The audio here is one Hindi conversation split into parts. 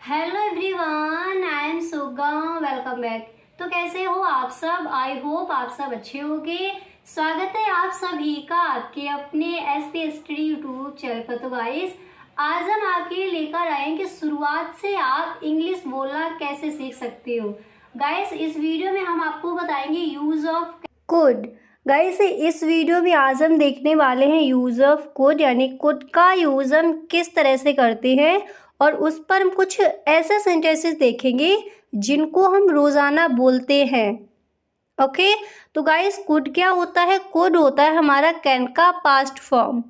Hello everyone, I am Suga. Welcome back. तो कैसे हो आप सब? आई होप आप सब अच्छे होंगे। स्वागत है आप सभी का आपके अपने एसपी स्टडी यूट्यूब चैनल पर। तो गाइस, आज हम आपके लिए लेकर आए हैं कि शुरुआत से आप इंग्लिश बोलना कैसे सीख सकते हो। गाइस, इस वीडियो में हम आपको बताएंगे यूज ऑफ कुड। गाइस, इस वीडियो में आज हम देखने वाले हैं यूज ऑफ कुड, यानी कुड का यूज हम किस तरह से करते हैं, और उस पर हम कुछ ऐसे सेंटेंसेस देखेंगे जिनको हम रोज़ाना बोलते हैं। ओके, तो गाइस, कुड क्या होता है? कुड होता है हमारा कैन का पास्ट फॉर्म।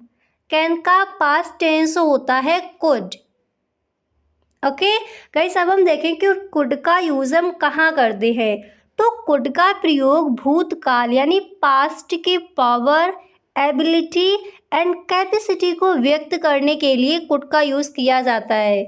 कैन का पास्ट टेंस होता है कुड। ओके गाइस, अब हम देखें कि कुड का यूज हम कहाँ करते हैं। तो कुड का प्रयोग भूतकाल यानी पास्ट के पावर, एबिलिटी एंड कैपेसिटी को व्यक्त करने के लिए कुड का यूज किया जाता है।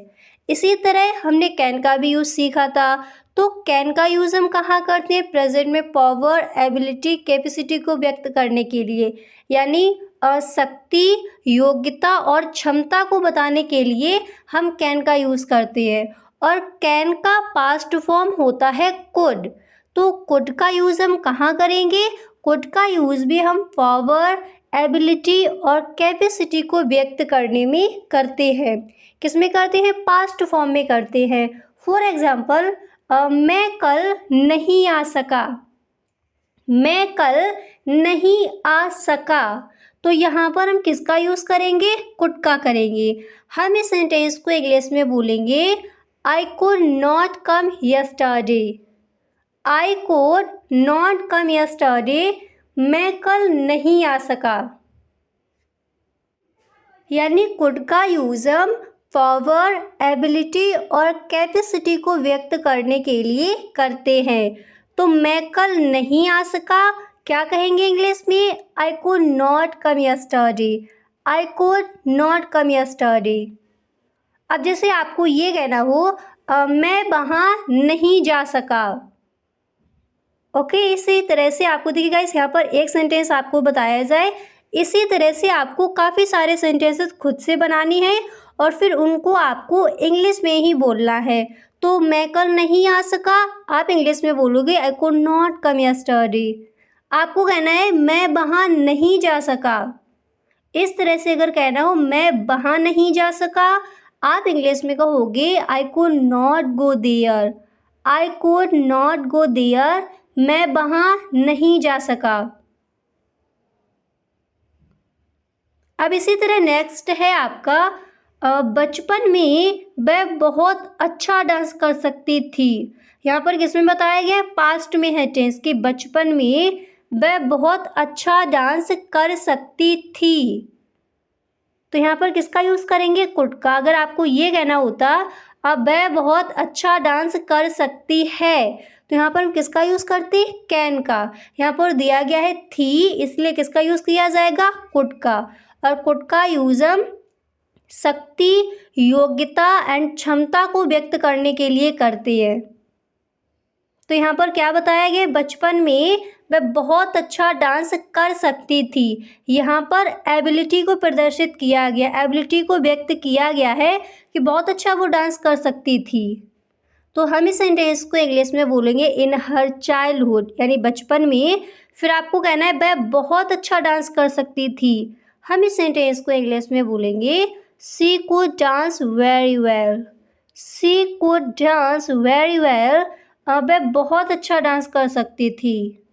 इसी तरह हमने कैन का भी यूज सीखा था। तो कैन का यूज हम कहाँ करते हैं? प्रेजेंट में पावर, एबिलिटी, कैपेसिटी को व्यक्त करने के लिए, यानी शक्ति, योग्यता और क्षमता को बताने के लिए हम कैन का यूज करते हैं। और कैन का पास्ट फॉर्म होता है कुड। तो कुड का यूज हम कहाँ करेंगे? कुड का यूज भी हम पावर, एबिलिटी और कैपेसिटी को व्यक्त करने में करते हैं। किस में करते हैं? पास्ट फॉर्म में करते हैं। फॉर एग्जाम्पल, मैं कल नहीं आ सका। मैं कल नहीं आ सका। तो यहाँ पर हम किसका यूज़ करेंगे? कुड का करेंगे। हम इस सेंटेंस को इंग्लिश में बोलेंगे, आई could not come yesterday. I could not come yesterday. मैं कल नहीं आ सका। यानी कुड का यूज हम पावर, एबिलिटी और कैपेसिटी को व्यक्त करने के लिए करते हैं। तो मैं कल नहीं आ सका, क्या कहेंगे इंग्लिश में? आई could not come yesterday. I could not come yesterday. अब जैसे आपको ये कहना हो, मैं वहाँ नहीं जा सका। ओके, इसी तरह से आपको देखिए गाइस, यहाँ पर एक सेंटेंस आपको बताया जाए, इसी तरह से आपको काफ़ी सारे सेंटेंसेस खुद से बनानी है और फिर उनको आपको इंग्लिश में ही बोलना है। तो मैं कल नहीं आ सका, आप इंग्लिश में बोलोगे आई कुड नॉट कम यस्टरडे। आपको कहना है मैं वहाँ नहीं जा सका। इस तरह से अगर कहना हो मैं वहाँ नहीं जा सका, आप इंग्लिश में कहोगे I could not go there. I could not go there, मैं वहाँ नहीं जा सका। अब इसी तरह नेक्स्ट है आपका, बचपन में वह बहुत अच्छा डांस कर सकती थी। यहाँ पर किसमें बताया गया है? पास्ट में है टेंस कि बचपन में वह बहुत अच्छा डांस कर सकती थी। तो यहाँ पर किसका यूज़ करेंगे? कुड का। अगर आपको ये कहना होता अब वह बहुत अच्छा डांस कर सकती है, तो यहाँ पर हम किसका यूज़ करते? कैन का। यहाँ पर दिया गया है थी, इसलिए किसका यूज़ किया जाएगा? कुड का। और कुड का यूज़ हम शक्ति, योग्यता एंड क्षमता को व्यक्त करने के लिए करते हैं। तो यहाँ पर क्या बताया गया? बचपन में वह बहुत अच्छा डांस कर सकती थी। यहाँ पर एबिलिटी को प्रदर्शित किया गया, एबिलिटी को व्यक्त किया गया है कि बहुत अच्छा वो डांस कर सकती थी। तो हम इस सेंटेंस को इंग्लिश में बोलेंगे इन हर चाइल्डहुड, यानी बचपन में। फिर आपको कहना है वह बहुत अच्छा डांस कर सकती थी। हम इस सेंटेंस को इंग्लिश में बोलेंगे she could dance very well. She could dance very well, वह बहुत अच्छा डांस कर सकती थी।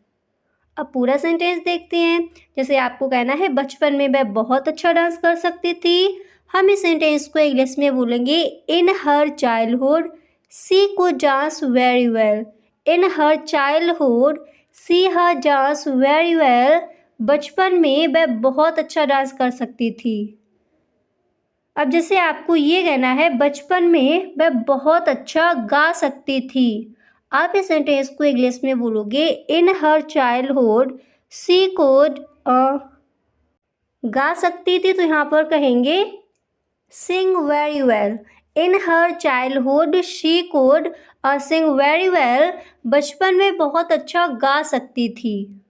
अब पूरा सेंटेंस देखते हैं। जैसे आपको कहना है बचपन में वह बहुत अच्छा डांस कर सकती थी, हम इस सेंटेंस को इंग्लिश में बोलेंगे in her childhood she could dance very well. In her childhood she her dance very well, बचपन में वह बहुत अच्छा डांस कर सकती थी। अब जैसे आपको ये कहना है बचपन में वह बहुत अच्छा गा सकती थी, आप इस सेंटेंस को इंग्लिश में बोलोगे इन हर चाइल्डहुड शी कुड, गा सकती थी तो यहाँ पर कहेंगे सिंग very well. In her childhood she could sing very well, बचपन में बहुत अच्छा गा सकती थी।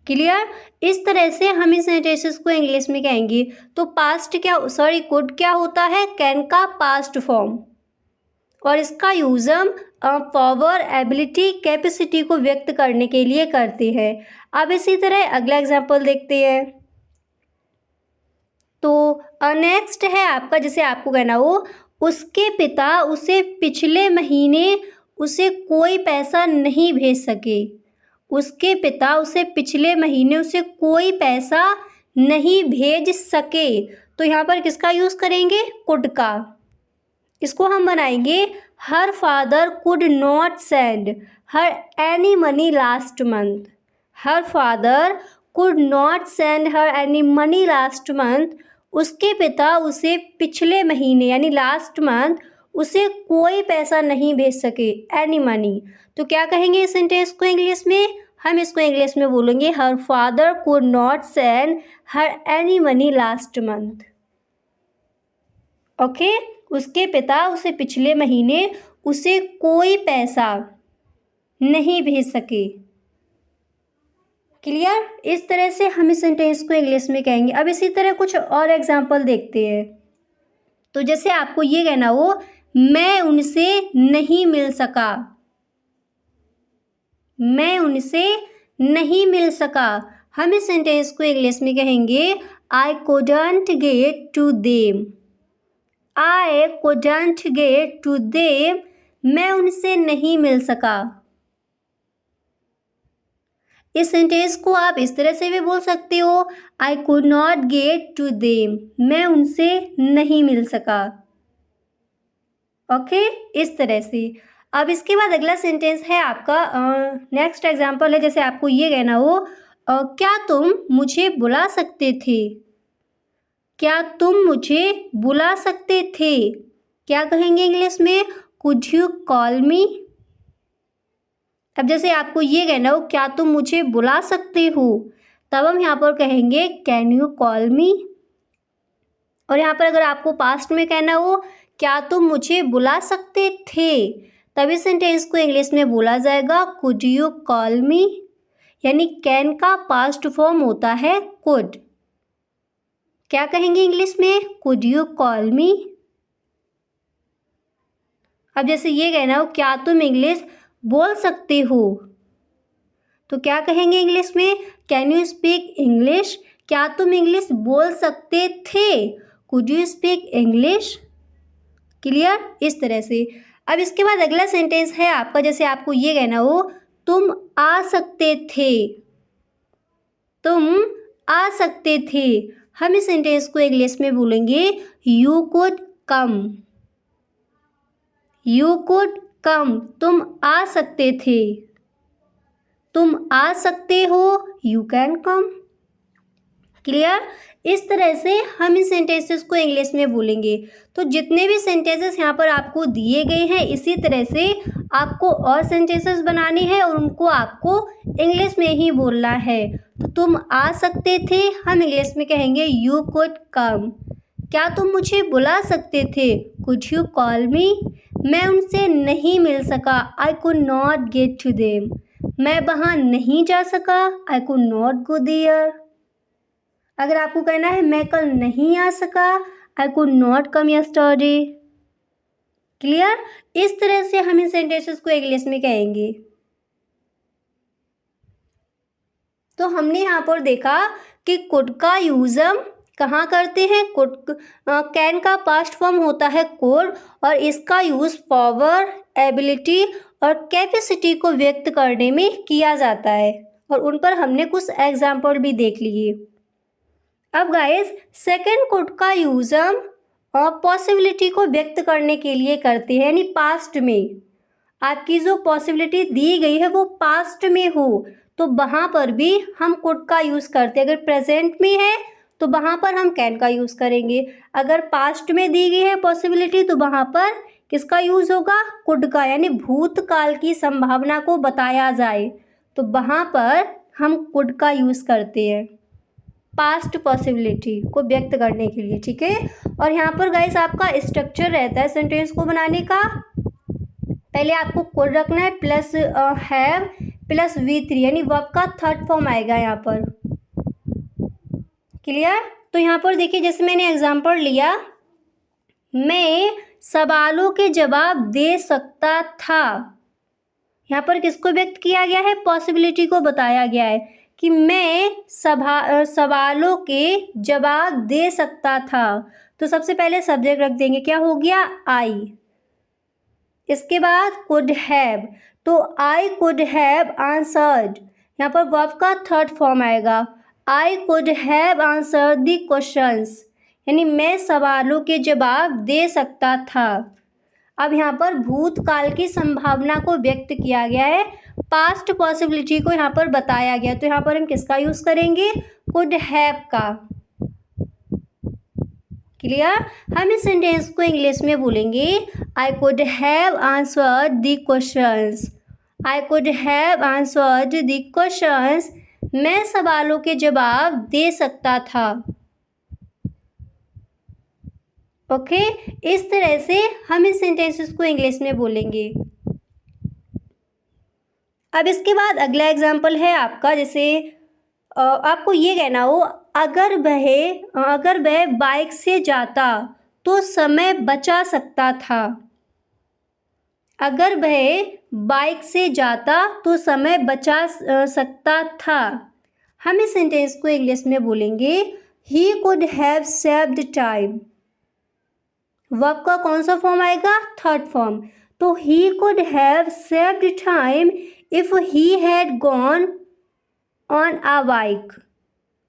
क्लियर। इस तरह से हम इस सेंटेंसेस को इंग्लिश में कहेंगे। तो पास्ट क्या, सॉरी, कुड क्या होता है, कैन का पास्ट फॉर्म, और इसका यूज हम पावर, एबिलिटी, कैपेसिटी को व्यक्त करने के लिए करते हैं। अब इसी तरह अगला एग्जांपल देखते हैं। तो नेक्स्ट है आपका, जैसे आपको कहना हो उसके पिता उसे पिछले महीने उसे कोई पैसा नहीं भेज सके। उसके पिता उसे पिछले महीने उसे कोई पैसा नहीं भेज सके। तो यहाँ पर किसका यूज़ करेंगे, कुड का। इसको हम बनाएंगे her father could not send her any money last month. Her father could not send her any money last month. उसके पिता उसे पिछले महीने यानी लास्ट मंथ उसे कोई पैसा नहीं भेज सके, एनी मनी। तो क्या कहेंगे इस सेंटेंस को इंग्लिश में, हम इसको इंग्लिश में बोलेंगे her father could not send her any money last month. Okay, उसके पिता उसे पिछले महीने उसे कोई पैसा नहीं भेज सके। क्लियर। इस तरह से हम इस सेंटेंस को इंग्लिश में कहेंगे। अब इसी तरह कुछ और एग्जांपल देखते हैं। तो जैसे आपको ये कहना हो मैं उनसे नहीं मिल सका। मैं उनसे नहीं मिल सका। हम इस सेंटेंस को इंग्लिश में कहेंगे I couldn't get to them. I couldn't get to them. मैं उनसे नहीं मिल सका। इस सेंटेंस को आप इस तरह से भी बोल सकते हो I could not get to them. मैं उनसे नहीं मिल सका। ओके, इस तरह से। अब इसके बाद अगला सेंटेंस है आपका, नेक्स्ट एग्जांपल है, जैसे आपको ये कहना हो क्या तुम मुझे बुला सकते थे। क्या तुम मुझे बुला सकते थे। क्या कहेंगे इंग्लिश में, कुड यू कॉल मी। अब जैसे आपको ये कहना हो क्या तुम मुझे बुला सकते हो, तब हम यहाँ पर कहेंगे कैन यू कॉल मी। और यहाँ पर अगर आपको पास्ट में कहना हो क्या तुम मुझे बुला सकते थे, तभी सेंटेंस को इंग्लिश में बोला जाएगा कुड यू कॉल मी। यानी कैन का पास्ट फॉर्म होता है कुड। क्या कहेंगे इंग्लिश में, कुड यू कॉल मी। अब जैसे ये कहना हो क्या तुम इंग्लिश बोल सकते हो, तो क्या कहेंगे इंग्लिश में, कैन यू स्पीक इंग्लिश। क्या तुम इंग्लिश बोल सकते थे, could you speak English. Clear. इस तरह से। अब इसके बाद अगला सेंटेंस है आपका, जैसे आपको ये कहना हो तुम आ सकते थे। तुम आ सकते थे। हम इस सेंटेंस को इंग्लिश में बोलेंगे you could come. You could come. तुम आ सकते थे। तुम आ सकते हो, यू कैन कम। क्लियर। इस तरह से हम इन सेंटेंसेस को इंग्लिश में बोलेंगे। तो जितने भी सेंटेंसेस यहाँ पर आपको दिए गए हैं, इसी तरह से आपको और सेंटेंसेस बनाने हैं और उनको आपको इंग्लिश में ही बोलना है। तो तुम आ सकते थे, हम इंग्लिश में कहेंगे यू कुड कम। क्या तुम मुझे बुला सकते थे, कुड यू कॉल मी। मैं उनसे नहीं मिल सका, I could not get to them. मैं वहाँ नहीं जा सका, I could not go there. अगर आपको कहना है मैं कल नहीं आ सका, I could not come yesterday. Clear. इस तरह से हम इन सेंटेंसेस को इंग्लिश में कहेंगे। तो हमने यहाँ पर देखा कि कुड का यूज हम कहाँ करते हैं, कुड कैन का पास्ट फॉर्म होता है कुड, और इसका यूज पावर, एबिलिटी और कैपेसिटी को व्यक्त करने में किया जाता है, और उन पर हमने कुछ एग्जाम्पल भी देख लिए। अब गाइस सेकंड कुड का यूज हम पॉसिबिलिटी को व्यक्त करने के लिए करते हैं, यानी पास्ट में। आपकी जो पॉसिबिलिटी दी गई है वो पास्ट में हो, तो वहाँ पर भी हम कुड का यूज़ करते हैं। अगर प्रेजेंट में है तो वहाँ पर हम कैन का यूज़ करेंगे। अगर पास्ट में दी गई है पॉसिबिलिटी तो वहाँ पर किसका यूज़ होगा, कुड का। यानी भूतकाल की संभावना को बताया जाए तो वहाँ पर हम कुड का यूज़ करते हैं पास्ट पॉसिबिलिटी को व्यक्त करने के लिए। ठीक है। और यहाँ पर गाइस आपका स्ट्रक्चर रहता है सेंटेंस को बनाने का। पहले आपको कुड रखना है प्लस हैव, प्लस V3 यानी वर्ब का थर्ड फॉर्म आएगा यहाँ पर। क्लियर? तो यहाँ पर देखिए, जैसे मैंने एग्जाम्पल लिया, मैं सवालों के जवाब दे सकता था। यहाँ पर किसको व्यक्त किया गया है? पॉसिबिलिटी को बताया गया है कि मैं सवालों के जवाब दे सकता था। तो सबसे पहले सब्जेक्ट रख देंगे, क्या हो गया? आई। इसके बाद कुड हैव, तो आई कुड हैव आंसर्ड, यहाँ पर वर्ब का थर्ड फॉर्म आएगा। I could have answered the questions, यानी मैं सवालों के जवाब दे सकता था। अब यहाँ पर भूतकाल की संभावना को व्यक्त किया गया है, पास्ट पॉसिबिलिटी को यहाँ पर बताया गया। तो यहाँ पर हम किसका यूज़ करेंगे? कुड हैव का। क्लियर? हम इस सेंटेंस को इंग्लिश में बोलेंगे, I could have answered the questions. I could have answered the questions, मैं सवालों के जवाब दे सकता था। ओके, इस तरह से हम इस सेंटेंसेस को इंग्लिश में बोलेंगे। अब इसके बाद अगला एग्जाम्पल है आपका, जैसे आपको ये कहना हो, अगर वह बाइक से जाता तो समय बचा सकता था। अगर वह बाइक से जाता तो समय बचा सकता था। हम इस सेंटेंस को इंग्लिश में बोलेंगे, he could have saved time. Verb का कौन सा फॉर्म आएगा? Third form. तो he could have saved time if he had gone on a bike.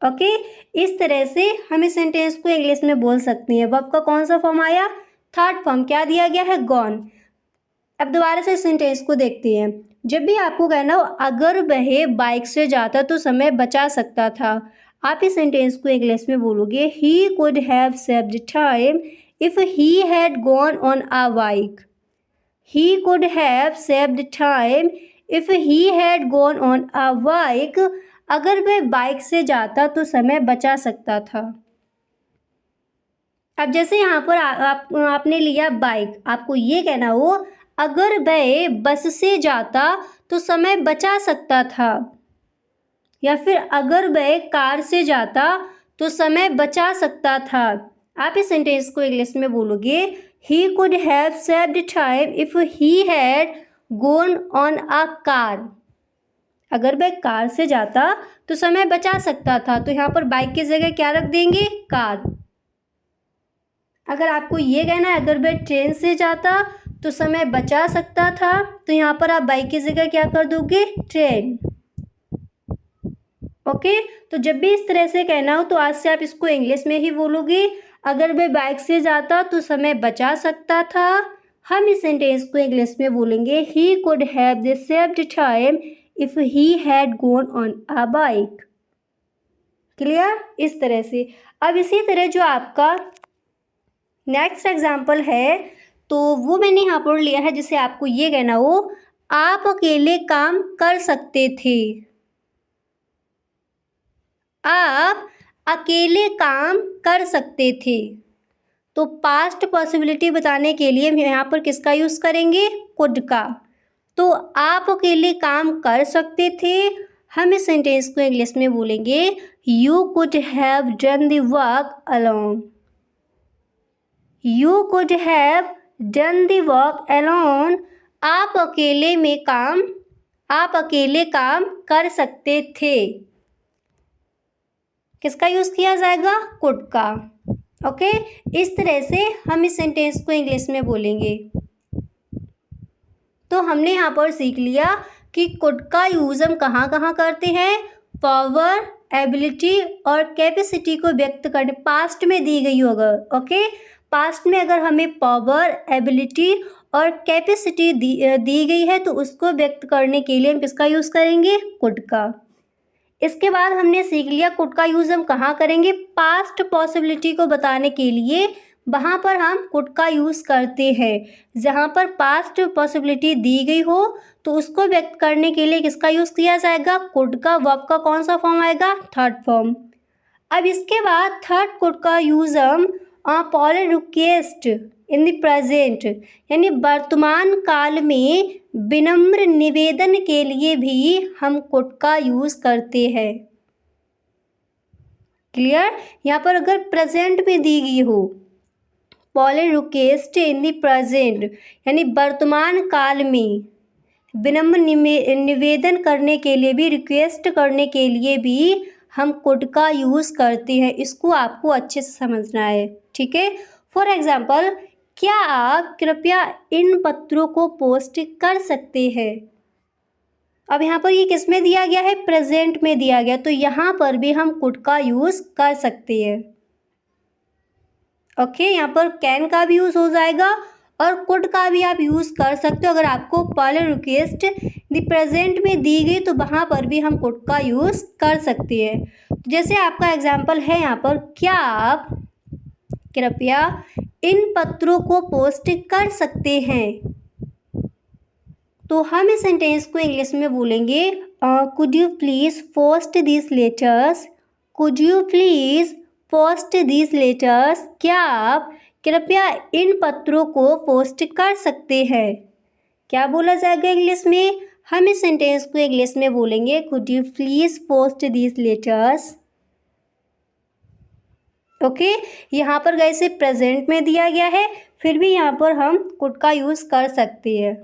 Okay, इस तरह से हम इस सेंटेंस को इंग्लिश में बोल सकती हैं। वर्ब का कौन सा फॉर्म आया? Third form. क्या दिया गया है? गॉन। अब दोबारा से सेंटेंस को देखते हैं। जब भी आपको कहना हो अगर वह बाइक से जाता तो समय बचा सकता था, आप इस सेंटेंस को इंग्लिश में बोलोगे, ही could have saved time if he had gone on a bike. He could have saved time if he had gone on a bike. अगर वह बाइक से जाता तो समय बचा सकता था। अब जैसे यहाँ पर आपने लिया बाइक, आपको ये कहना हो अगर वह बस से जाता तो समय बचा सकता था, या फिर अगर वह कार से जाता तो समय बचा सकता था। आप इस सेंटेंस को इंग्लिश में बोलोगे, ही could have saved time if he had gone on a car. अगर वह कार से जाता तो समय बचा सकता था, तो यहाँ पर बाइक की जगह क्या रख देंगे? कार। अगर आपको ये कहना है अगर वह ट्रेन से जाता तो समय बचा सकता था, तो यहाँ पर आप बाइक की जगह क्या कर दोगे? ट्रेन। ओके, तो जब भी इस तरह से कहना हो तो आज से आप इसको इंग्लिश में ही बोलोगे, अगर वह बाइक से जाता तो समय बचा सकता था। हम इस सेंटेंस को इंग्लिश में बोलेंगे, he could have saved time if he had gone on a bike. Clear? इस तरह से। अब इसी तरह जो आपका नेक्स्ट एग्जाम्पल है, तो वो मैंने यहाँ पर लिया है, जिसे आपको ये कहना हो आप अकेले काम कर सकते थे। आप अकेले काम कर सकते थे। तो पास्ट पॉसिबिलिटी बताने के लिए हम यहाँ पर किसका यूज़ करेंगे? कुड का। तो आप अकेले काम कर सकते थे। हम इस सेंटेंस को इंग्लिश में बोलेंगे, you could have done the work alone. You could have done the work alone. आप अकेले काम कर सकते थे। किसका यूज़ किया जाएगा? कुड का। ओके, इस तरह से हम इस सेंटेंस को इंग्लिश में बोलेंगे। तो हमने यहाँ पर सीख लिया कि कुड का यूज़ हम कहाँ कहाँ करते हैं। पावर, एबिलिटी और कैपेसिटी को व्यक्त करने, पास्ट में दी गई हो अगर, ओके, पास्ट में अगर हमें पावर, एबिलिटी और कैपेसिटी दी गई है तो उसको व्यक्त करने के लिए हम किसका यूज़ करेंगे? कुड का। इसके बाद हमने सीख लिया कुड का यूज़ हम कहाँ करेंगे। पास्ट पॉसिबिलिटी को बताने के लिए वहाँ पर हम कुड का यूज़ करते हैं। जहाँ पर पास्ट पॉसिबिलिटी दी गई हो तो उसको व्यक्त करने के लिए किसका यूज़ किया जाएगा? कुड का। वर्ब का कौन सा फॉर्म आएगा? Third form. अब इसके बाद थर्ड कुड का यूज़ हम poly request in the present, यानी वर्तमान काल में विनम्र निवेदन के लिए भी हम कुड का यूज़ करते हैं। क्लियर। यहाँ पर अगर प्रेजेंट में दी गई हो, पॉलिट रिक्वेस्ट इन द प्रेजेंट यानी वर्तमान काल में, विनम्र निवेदन करने के लिए भी, रिक्वेस्ट करने के लिए भी हम कुड का यूज़ करते हैं। इसको आपको अच्छे से समझना है, ठीक है। फॉर एग्जाम्पल, क्या आप कृपया इन पत्रों को पोस्ट कर सकते हैं। अब यहाँ पर ये किस में दिया गया है, प्रेजेंट में दिया गया, तो यहाँ पर भी हम कुड का यूज़ कर सकते हैं। ओके, यहाँ पर कैन का भी यूज़ हो जाएगा और कुड का भी आप यूज़ कर सकते हो। अगर आपको पॉलिट रिक्वेस्ट द प्रेजेंट में दी गई तो वहाँ पर भी हम कुड का यूज़ कर सकते हैं। जैसे आपका एग्जाम्पल है यहाँ पर, क्या आप कृपया इन पत्रों को पोस्ट कर सकते हैं। तो हम इस सेंटेंस को इंग्लिश में बोलेंगे, could you please post this letters. Could you please post this letters. क्या आप कृपया इन पत्रों को पोस्ट कर सकते हैं। क्या बोला जाएगा इंग्लिश में, हम इस सेंटेंस को इंग्लिश में बोलेंगे, could you please post this letters. Okay, यहाँ पर वैसे प्रेजेंट में दिया गया है, फिर भी यहाँ पर हम कुड का यूज़ कर सकते हैं।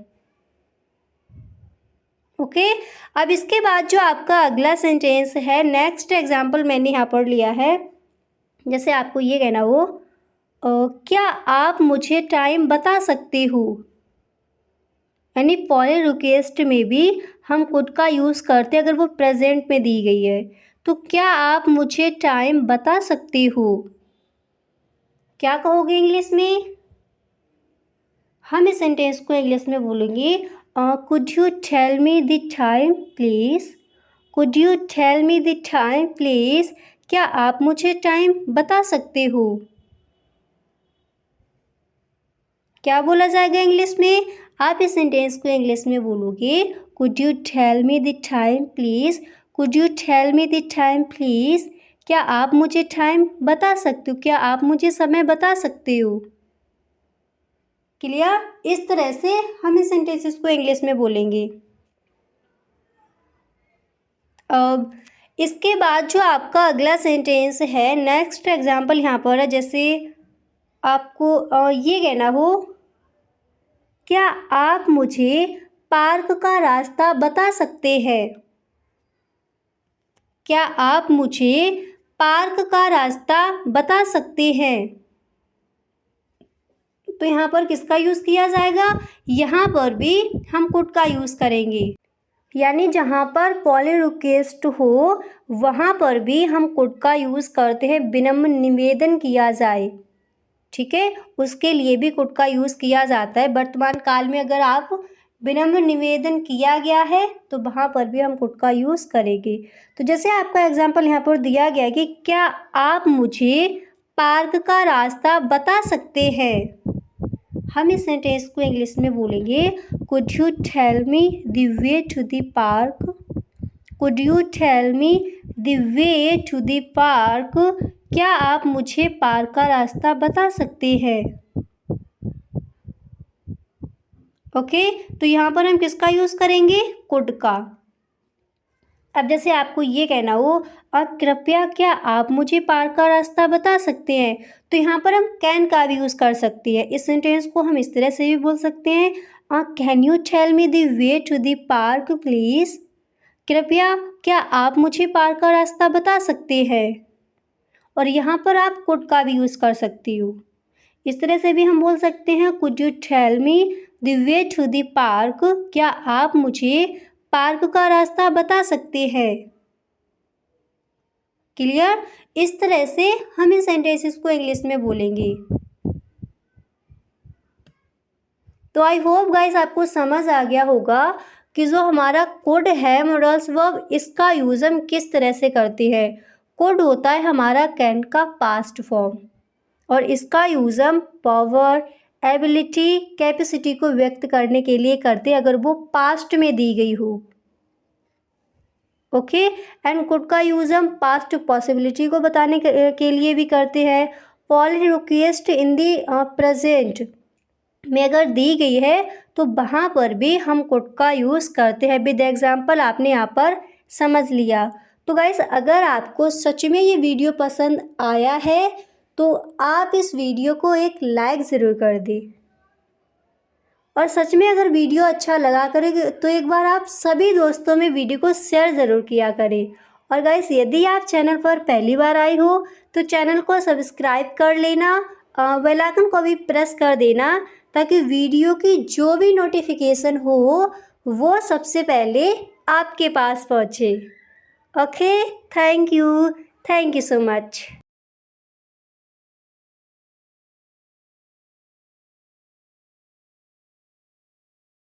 ओके, अब इसके बाद जो आपका अगला सेंटेंस है, नेक्स्ट एग्जाम्पल मैंने यहाँ पर लिया है। जैसे आपको ये कहना हो, क्या आप मुझे टाइम बता सकते हो। यानी पॉलिट रिक्वेस्ट में भी हम कुड का यूज़ करते हैं अगर वो प्रेजेंट में दी गई है। तो क्या आप मुझे टाइम बता सकते हो। क्या कहोगे इंग्लिश में, हम इस सेंटेंस को इंग्लिश में बोलेंगे, could you tell me the time please. Could you tell me the time please. क्या आप मुझे टाइम बता सकते हो। क्या बोला जाएगा इंग्लिश में, आप इस सेंटेंस को इंग्लिश में बोलोगे, could you tell me the time please. Could you tell me the time please. क्या आप मुझे टाइम बता सकते हो, क्या आप मुझे समय बता सकते हो। क्लियर। इस तरह से हम इस सेंटेंसेस को इंग्लिश में बोलेंगे। अब इसके बाद जो आपका अगला सेंटेंस है, नेक्स्ट एग्जाम्पल यहाँ पर है। जैसे आपको ये कहना हो, क्या आप मुझे पार्क का रास्ता बता सकते हैं। क्या आप मुझे पार्क का रास्ता बता सकते हैं। तो यहाँ पर किसका यूज़ किया जाएगा, यहाँ पर भी हम कुड का यूज़ करेंगे। यानी जहाँ पर पॉलिट रिक्वेस्ट हो वहाँ पर भी हम कुड का यूज़ करते हैं, विनम्र निवेदन किया जाए, ठीक है, उसके लिए भी कुड का यूज़ किया जाता है। वर्तमान काल में अगर आप विनम्र निवेदन किया गया है तो वहाँ पर भी हम कुड का यूज़ करेंगे। तो जैसे आपका एग्जाम्पल यहाँ पर दिया गया कि क्या आप मुझे पार्क का रास्ता बता सकते हैं। हम इस सेंटेंस को इंग्लिश में बोलेंगे, could you tell me the way to the park. Could you tell me the way to the park. क्या आप मुझे पार्क का रास्ता बता सकते हैं। ओके, तो यहाँ पर हम किसका यूज़ करेंगे, कुड का। अब जैसे आपको ये कहना हो, और कृपया क्या आप मुझे पार्क का रास्ता बता सकते हैं, तो यहाँ पर हम कैन का भी यूज़ कर सकते हैं। इस सेंटेंस को हम इस तरह से भी बोल सकते हैं, can you tell me the way to the park please. कृपया क्या आप मुझे पार्क का रास्ता बता सकते हैं। और यहाँ पर आप कुड का भी यूज़ कर सकती हो। इस तरह से भी हम बोल सकते हैं, could you tell me the way to the park. क्या आप मुझे पार्क का रास्ता बता सकते हैं। क्लियर। इस तरह से हम इन सेंटेंसेस को इंग्लिश में बोलेंगे। तो आई होप गाइस आपको समझ आ गया होगा कि जो हमारा कुड है मॉडल्स वर्ब, इसका यूज़ हम किस तरह से करते हैं। कुड होता है हमारा कैन का पास्ट फॉर्म और इसका यूज़ हम पावर, एबिलिटी, कैपेसिटी को व्यक्त करने के लिए करते हैं अगर वो पास्ट में दी गई हो। ओके, एंड कुड का यूज़ हम पास्ट पॉसिबिलिटी को बताने के लिए भी करते हैं। पॉलिट रिक्वेस्ट इन दी प्रेजेंट में अगर दी गई है तो वहाँ पर भी हम कुड का यूज़ करते हैं। विद एग्जाम्पल आपने यहाँ पर समझ लिया। तो गाइस अगर आपको सच में ये वीडियो पसंद आया है तो आप इस वीडियो को एक लाइक ज़रूर कर दें, और सच में अगर वीडियो अच्छा लगा करे तो एक बार आप सभी दोस्तों में वीडियो को शेयर ज़रूर किया करें। और गाइस यदि आप चैनल पर पहली बार आए हो तो चैनल को सब्सक्राइब कर लेना, बेल आइकन को भी प्रेस कर देना, ताकि वीडियो की जो भी नोटिफिकेशन हो वो सबसे पहले आपके पास पहुँचे। Okay, thank you so much.